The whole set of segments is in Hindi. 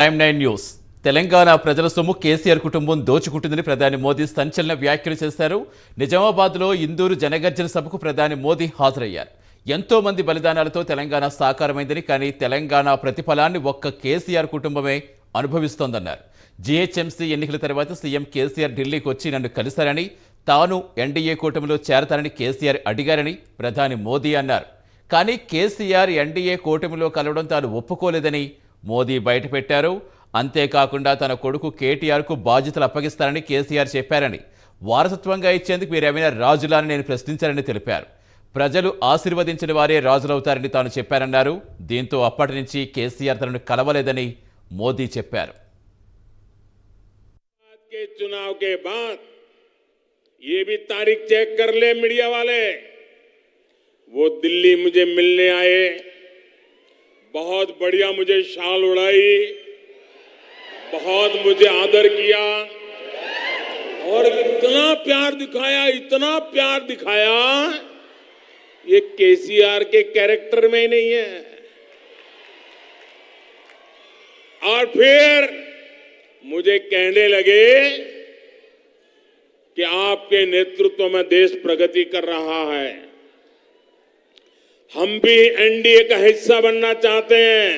టైమ్ 9 న్యూస్ తెలంగాణ ప్రజల సొమ్ము కేసీఆర్ కుటుంబం దోచుకుంటుందని ప్రధాని మోదీ సంచలన వ్యాఖ్యలు చేశారు. నిజామాబాద్లో ఇందూరు జనగర్జన సభకు ప్రధాని మోదీ హాజరయ్యారు. ఎంతో మంది బలిదానాలతో తెలంగాణ సాకారమైందని, కానీ తెలంగాణ ప్రతిఫలాన్ని ఒక్క కేసీఆర్ కుటుంబమే అనుభవిస్తోందన్నారు. జీహెచ్ఎంసీ ఎన్నికల తర్వాత సీఎం కేసీఆర్ ఢిల్లీకి వచ్చి నన్ను కలిశారని, తాను ఎన్డీఏ కూటమిలో చేరతానని కేసీఆర్ అడిగారని ప్రధాని మోదీ అన్నారు. కానీ కేసీఆర్ ఎన్డీఏ కూటమిలో కలవడం తాను ఒప్పుకోలేదని మోదీ బయటపెట్టారు. అంతేకాకుండా తన కొడుకు కేటీఆర్కు బాధ్యతలు అప్పగిస్తారని కేసీఆర్ చెప్పారని, వారసత్వంగా ఇచ్చేందుకు మీరేమైనా రాజులా అని నేను ప్రశ్నించారని తెలిపారు. ప్రజలు ఆశీర్వదించిన వారే రాజులవుతారని తాను చెప్పారన్నారు. దీంతో అప్పటి నుంచి కేసీఆర్ తనను కలవలేదని మోదీ చెప్పారు. चुनाव के बाद ये भी तारीख चेक कर ले मीडिया वाले, वो दिल्ली मुझे मिलने आए, बहुत बढ़िया मुझे शाल उड़ाई, बहुत मुझे आदर किया और इतना प्यार दिखाया, ये केसीआर के कैरेक्टर में ही नहीं है. और फिर मुझे कहने लगे कि आपके नेतृत्व में देश प्रगति कर रहा है, हम भी एनडीए का हिस्सा बनना चाहते हैं,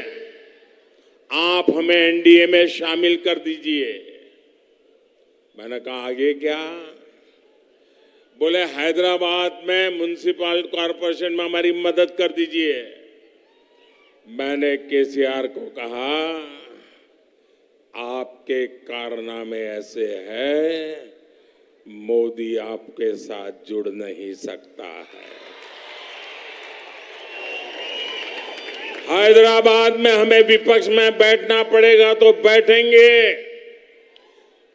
आप हमें एनडीए में शामिल कर दीजिए. मैंने कहा आगे क्या? बोले हैदराबाद में म्युनिसिपल कॉरपोरेशन में हमारी मदद कर दीजिए. मैंने केसीआर को कहा आपके कारनामे ऐसे हैं, मोदी आपके साथ जुड़ नहीं सकता है. हैदराबाद में हमें विपक्ष में बैठना पड़ेगा तो बैठेंगे.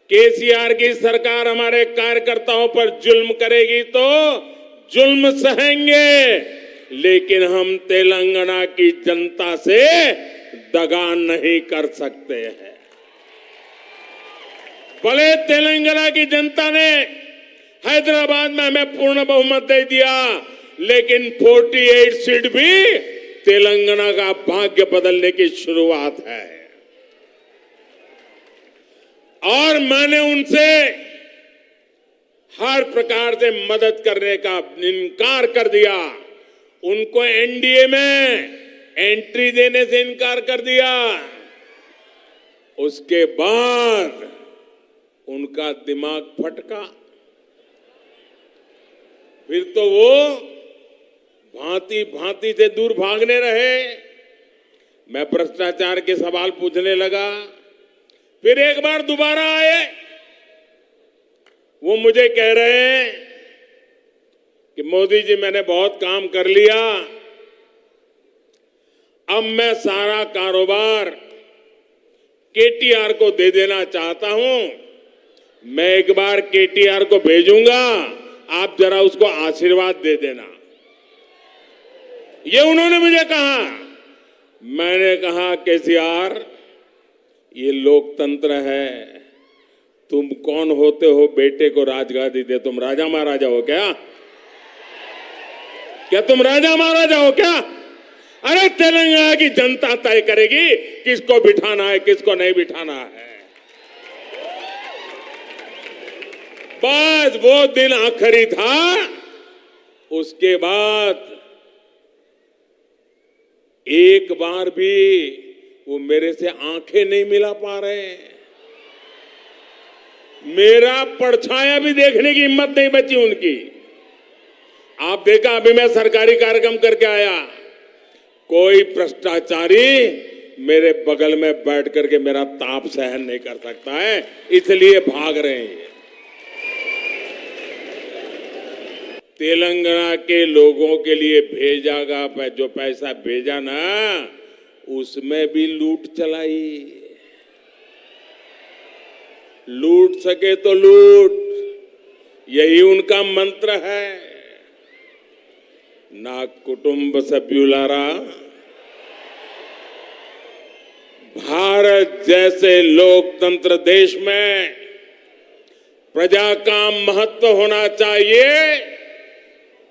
केसीआर की सरकार हमारे कार्यकर्ताओं पर जुल्म करेगी तो जुल्म सहेंगे, लेकिन हम तेलंगाना की जनता से दगा नहीं कर सकते हैं. भले तेलंगाना की जनता ने हैदराबाद में हमें पूर्ण बहुमत दे दिया, लेकिन 48 सीट भी तेलंगाना का भाग्य बदलने की शुरुआत है. और मैंने उनसे हर प्रकार से मदद करने का इनकार कर दिया. उनको एनडीए में एंट्री देने से इनकार कर दिया. उसके बाद उनका दिमाग फटका. फिर तो वो भांति भांति से दूर भागने रहे. मैं भ्रष्टाचार के सवाल पूछने लगा, फिर एक बार दोबारा आए. वो मुझे कह रहे हैं कि मोदी जी मैंने बहुत काम कर लिया, अब मैं सारा कारोबार केटीआर को दे देना चाहता हूं. मैं एक बार केटीआर को भेजूंगा, आप जरा उसको आशीर्वाद दे देना. ये उन्होंने मुझे कहा. मैंने कहा केसीआर, ये लोकतंत्र है, तुम कौन होते हो बेटे को राजगादी दे? तुम राजा महाराजा हो क्या? क्या तुम राजा महाराजा हो क्या? अरे तेलंगाना की जनता तय करेगी किसको बिठाना है, किसको नहीं बिठाना है. बस वो दिन आखिरी था. उसके बाद एक बार भी वो मेरे से आंखें नहीं मिला पा रहे. मेरा परछाया भी देखने की हिम्मत नहीं बची उनकी. आप देखा, अभी मैं सरकारी कार्यक्रम करके आया, कोई भ्रष्टाचारी मेरे बगल में बैठ करके मेरा ताप सहन नहीं कर सकता है, इसलिए भाग रहे हैं. तेलंगाना के लोगों के लिए भेजागा जो पैसा भेजा ना, उसमें भी लूट चलाई. लूट सके तो लूट, यही उनका मंत्र है. ना कुटुंब सभ्युलारा, भारत जैसे लोकतंत्र देश में प्रजा का महत्व होना चाहिए,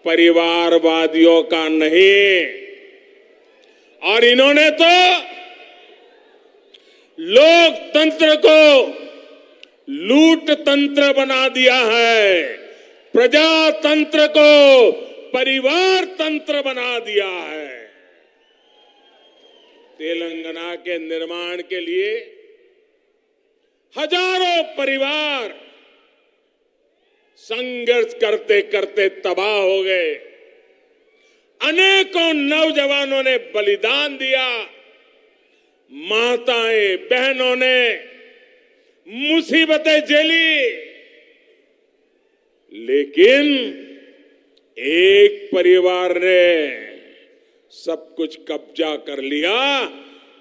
परिवारवादियों का नहीं. और इन्होंने तो लोकतंत्र को लूट तंत्र बना दिया है, प्रजातंत्र को परिवार तंत्र बना दिया है। तेलंगाना के निर्माण के लिए हजारों परिवार संघर्ष करते करते तबाह हो गए। अनेकों नौजवानों ने बलिदान दिया, माताएं बहनों ने मुसीबतें झेली, लेकिन एक परिवार ने सब कुछ कब्जा कर लिया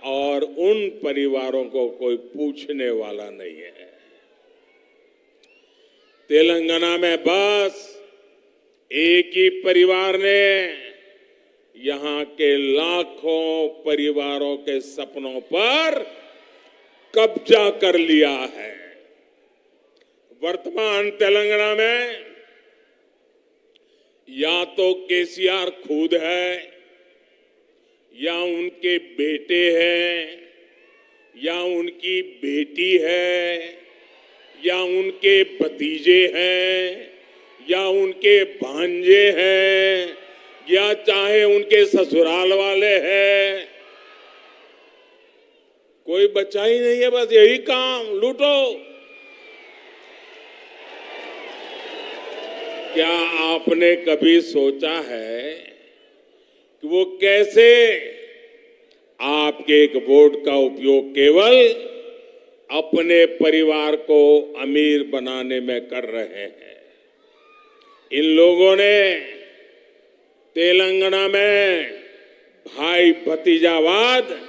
और उन परिवारों को कोई पूछने वाला नहीं है। तेलंगाना में बस एक ही परिवार ने यहां के लाखों परिवारों के सपनों पर कब्जा कर लिया है। वर्तमान तेलंगाना में या तो केसीआर खुद है, या उनके बेटे हैं, या उनकी बेटी है, या उनके भतीजे हैं, या उनके भांजे हैं, या चाहे उनके ससुराल वाले हैं। कोई बचा ही नहीं है, बस यही काम, लूटो। क्या आपने कभी सोचा है कि वो कैसे आपके एक वोट का उपयोग केवल अपने परिवार को अमीर बनाने में कर रहे हैं? इन लोगों ने तेलंगाना में भाई भतीजावाद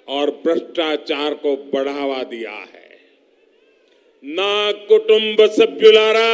और भ्रष्टाचार को बढ़ावा दिया है। ना कुटुंब सभ्युलारा